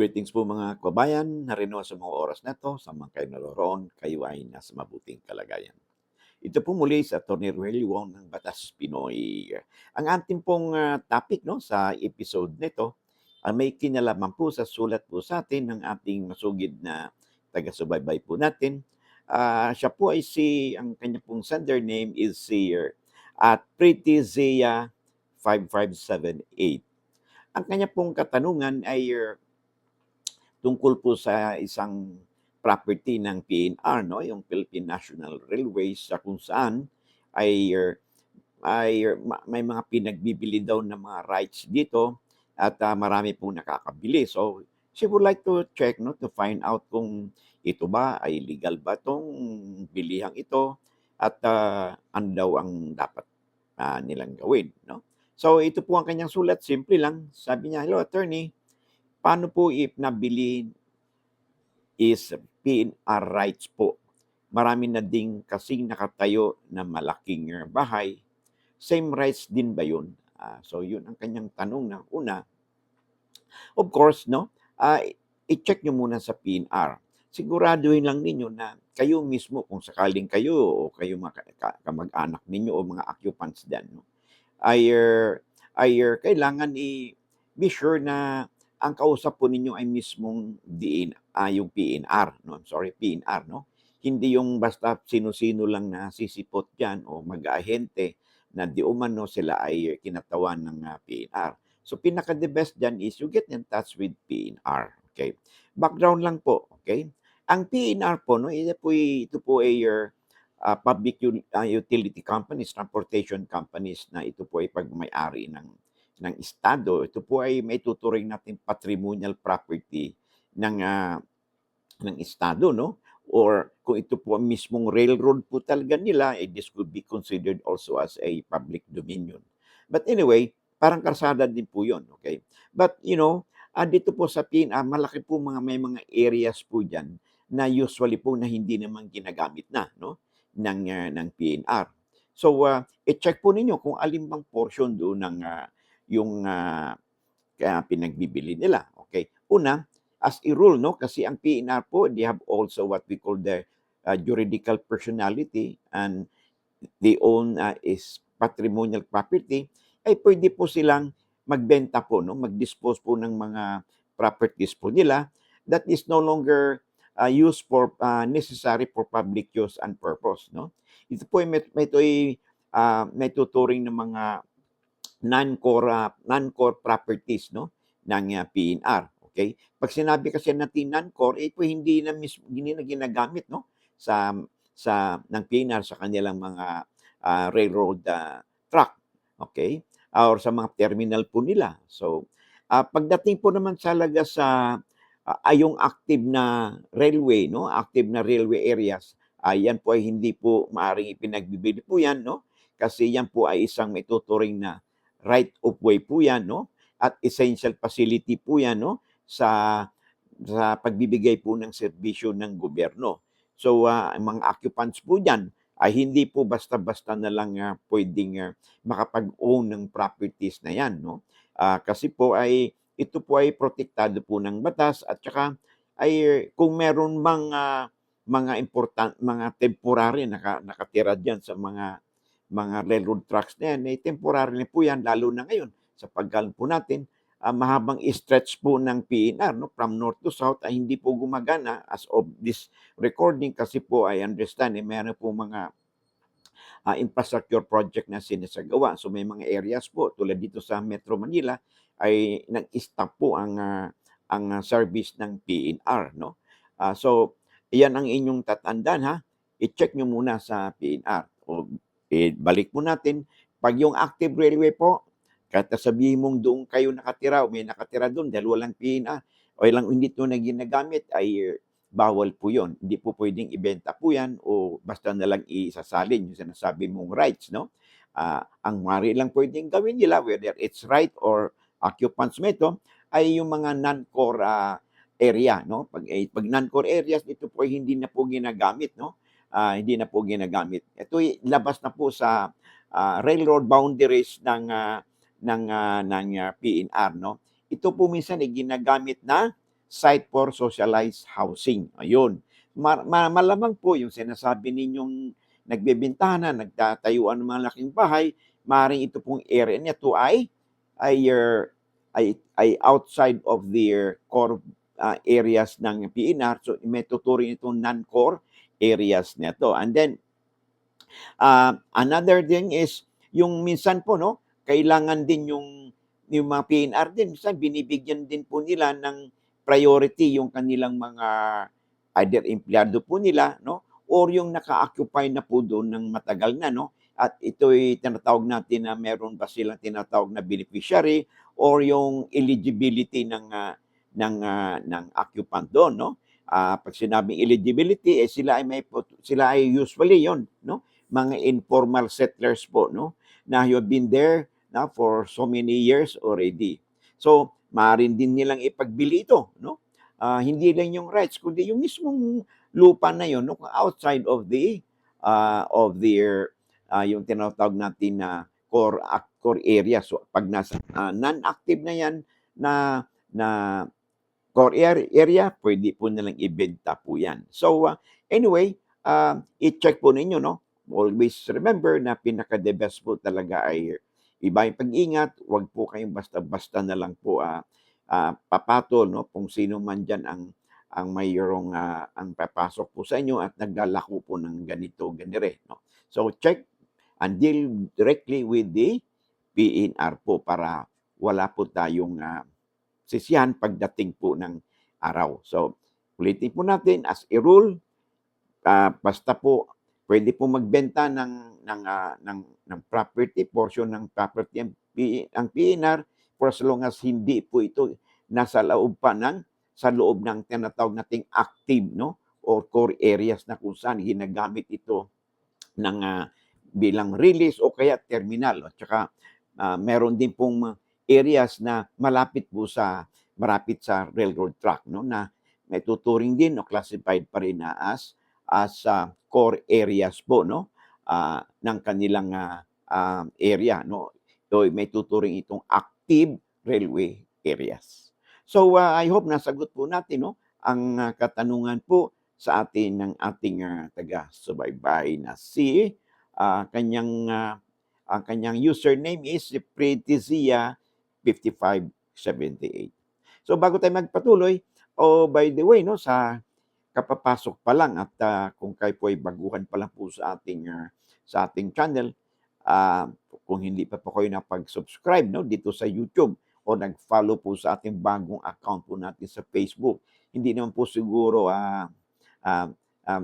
Greetings po mga kabayan, narino sa mga oras na to, sa mga kayo naroroon, kayo ay nasa mabuting kalagayan. Ito po muli sa Atty. Ruel Wong ng Batas Pinoy. Ang ating pong topic no, sa episode nito ay may kinalaman po sa sulat po sa atin ng ating masugid na taga-subaybay po natin. Siya po ay ang kanya pong sender name is si at Pretty Zia 5578. Ang kanya pong katanungan ay tungkol po sa isang property ng PNR, no? Yung Philippine National Railways sa kung saan ay, may mga pinagbibili daw ng mga rights dito at marami pong nakakabili. So, she would like to check, no, to find out kung ito ba ay legal ba itong bilihang ito at ano daw ang dapat nilang gawin, no? So, ito po ang kanyang sulat, simple lang. Sabi niya, "Hello, attorney, paano po if nabili is PNR rights po. Marami na ding kasing nakatayo na malaking bahay. Same rights din ba yun?" So yun ang kanyang tanong na una. Of course, no, i-check nyo muna sa PNR. Siguraduhin lang ninyo na kayo mismo, kung sakaling kayo o kayo mga kamag-anak ninyo o mga occupants dyan, no, ay, kailangan be sure na ang kausap po ninyo ay mismong yung PNR, no? I'm sorry, PNR, no? Hindi yung basta sino-sino lang na sisipot diyan o mag-aahente na di umano sila ay kinatawan ng PNR. So pinaka the best diyan is you get in touch with PNR, okay? Background lang po, okay? Ang PNR po, no, ito po ay public utility companies, transportation companies na ito po ay pagmay-ari ng estado. Ito po ay may tuturing natin patrimonial property ng estado, no? Or kung ito po ang mismong railroad po talaga nila, this could be considered also as a public dominion. But anyway, parang kalsada din po yun, okay? But dito po sa PNR, malaki po may mga areas po dyan na usually po na hindi naman ginagamit na, no? ng PNR. So, i-check po ninyo kung alin bang portion doon ng yung pinagbibili nila. Okay? Una, as a rule, no, kasi ang PNR po, they have also what we call the juridical personality and they own is patrimonial property, ay pwede po silang magbenta po, no, mag-dispose po ng mga properties po nila that is no longer used for necessary for public use and purpose, no. Ito po ay may tuturing ng mga non-core properties, no, ng PNR, okay? Pag sinabi kasi natin non-core, po hindi na ginagamit, no, ng PNR sa kanilang mga railroad truck, okay? Or sa mga terminal po nila. So, pagdating po naman talaga sa yung active na railway, no, active na railway areas, yan po ay hindi po maaaring ipinagbibili po yan, no, kasi yan po ay isang may tuturing na right of way po yan, no, at essential facility po yan, no, sa pagbibigay po ng serbisyo ng gobyerno. So, ang mga occupants po diyan ay hindi po basta-basta na lang puwedeng makapag-own ng properties na 'yan, 'no? Kasi po ito po ay protektado po ng batas at saka ay kung meron mang mga temporary nakatira diyan sa mga railroad tracks na 'yan, temporary po 'yan lalo na ngayon sa paggalan po natin mahabang stretch po ng PNR, no, from north to south ay hindi po gumagana as of this recording kasi po I understand meron po mga infrastructure project na sinasagawa. So may mga areas po tulad dito sa Metro Manila ay nag-stop po ang service ng PNR, no. So iyan ang inyong tatandaan, ha. I-check nyo muna sa PNR o balik mo natin 'pag yung active railway po, kahit na sabihin mong doon kayo nakatira o may nakatira doon dahil walang PNR o hindi ito na ginagamit ay bawal po 'yon. Hindi po puwedeng ibenta po 'yan o basta na lang isasalin yung sinasabi mong rights, no? Ang maaari lang puwedeng gawin nila whether it's right or occupants mo ito ay yung mga non-core area, no? 'Pag non-core areas, ito po ay hindi na po ginagamit, no? Hindi na po ginagamit. Ito'y labas na po sa railroad boundaries ng PNR, no? Ito po minsan ay ginagamit na site for socialized housing. Ayun. Malamang po yung sinasabi ninyong nagbebentahan, nagtatayuan ng mga laking bahay, maaaring ito pong area nito ay, ay outside of their core areas ng PNR. So, may tuturing itong non-core areas nito. And then, another thing is, yung minsan po, no, kailangan din yung mga PNR din, minsan binibigyan din po nila ng priority yung kanilang mga either empleyado po nila, no, or yung naka-occupy na po doon ng matagal na, no, at ito'y tinatawag natin na meron ba silang tinatawag na beneficiary or yung eligibility ng occupant doon, no. Pag sinabing eligibility, sila ay usually yon, no, mga informal settlers po, no, na you have been there na for so many years already. So, maaaring din nilang ipagbili ito, no? Hindi lang yung rights, kundi yung mismong lupa na yun, no, outside of their yung tinatawag natin na core area. So, pag nasa non-active na yan na core area, pwede po nilang ibenta po yan. So, anyway, i-check po ninyo, no? Always remember na pinaka-the best po talaga ay iba yung pag-ingat. Huwag po kayong basta-basta na lang po papatol, no? Kung sino man dyan ang mayroong ang papasok po sa inyo at naglalako po ng ganito, ganire, no? So, check and deal directly with the PNR po para wala po tayong sisihan pagdating po ng araw. So, ulitin po natin as a rule, basta po pwede po magbenta ng property, portion ng property ang PNR for as long as hindi po ito nasa loob sa loob ng tinatawag nating active, no, or core areas na kung saan ginagamit ito ng bilang release o kaya terminal. At saka meron din pong areas na malapit sa railroad track, no, na may tuturing din o classified pa rin na as core areas po, no, ng kanilang area, no. So, may tuturing itong active railway areas. So, I hope nasagot po natin, no, ang katanungan po sa atin ng ating taga-subaybay na si ang kanyang username is Pretizia5578. So, bago tayo magpatuloy, by the way, no, sa kapapasok pa lang at kung kayo po ay baguhan pa lang po sa ating channel, kung hindi pa po kayo napag-subscribe, no, dito sa YouTube o nag-follow po sa ating bagong account po natin sa Facebook, hindi naman po siguro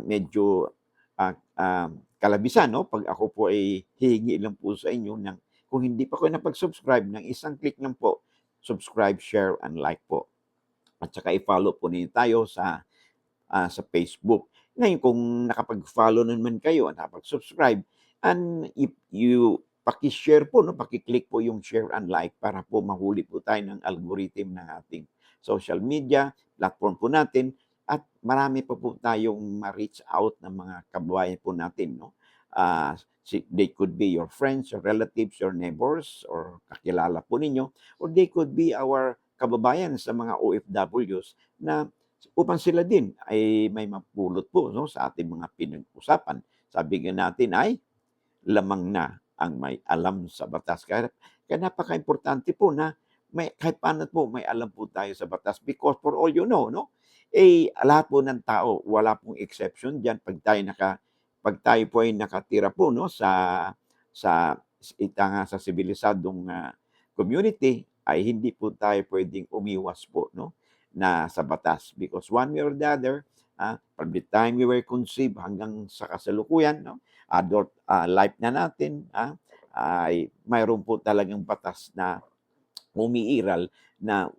medyo kalabisan, no, pag ako po ay hihingi lang po sa inyo ng kung hindi pa kayo napag-subscribe, ng isang click lang po, subscribe, share, and like po. At saka i-follow po ninyo tayo sa Facebook. Ngayon, kung nakapag-follow naman kayo at nakapag-subscribe, and if you paki-share po, no, paki-click po yung share and like para po mahuli po tayo ng algorithm ng ating social media, platform po natin, at marami po tayong ma-reach out ng mga kababayan po natin, no? They could be your friends, your relatives, your neighbors, or kakilala po ninyo, or they could be our kababayan sa mga OFWs na upang sila din ay may mapulot po, no, sa ating mga pinag-usapan. Sabi nga natin ay lamang na ang may alam sa batas. Kaya napaka-importante po na kahit paano po may alam po tayo sa batas because for all you know, no, lahat po ng tao, wala pong exception diyan pag tayo po ay nakatira po, no, sa sibilisadong community, ay hindi po tayo pwedeng umiwas po, no, na sa batas because one way or the other, from the time we were conceived hanggang sa kasalukuyan, no, adult life na natin, ay mayroon po talagang batas na umiiral na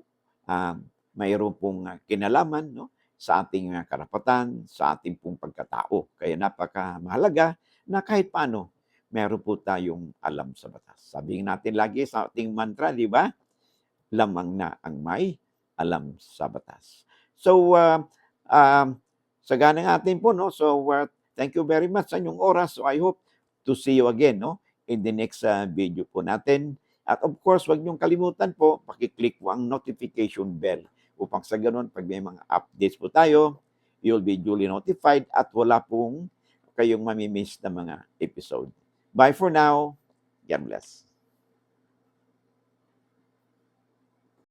mayroon pong kinalaman, no, sa ating karapatan, sa ating pong pagkatao. Kaya napakamahalaga na kahit paano meron po tayong alam sa batas. Sabihin natin lagi sa ating mantra, di ba? Lamang na ang may alam sa batas. So, sa ganang atin po, no? So, thank you very much sa inyong oras. So, I hope to see you again, no, in the next video po natin. At of course, huwag niyong kalimutan po, pakiclick po ang notification bell upang sa gano'n 'pag may mga updates po tayo, you'll be duly notified at wala pong kayong mami-miss na mga episode. Bye for now. God bless.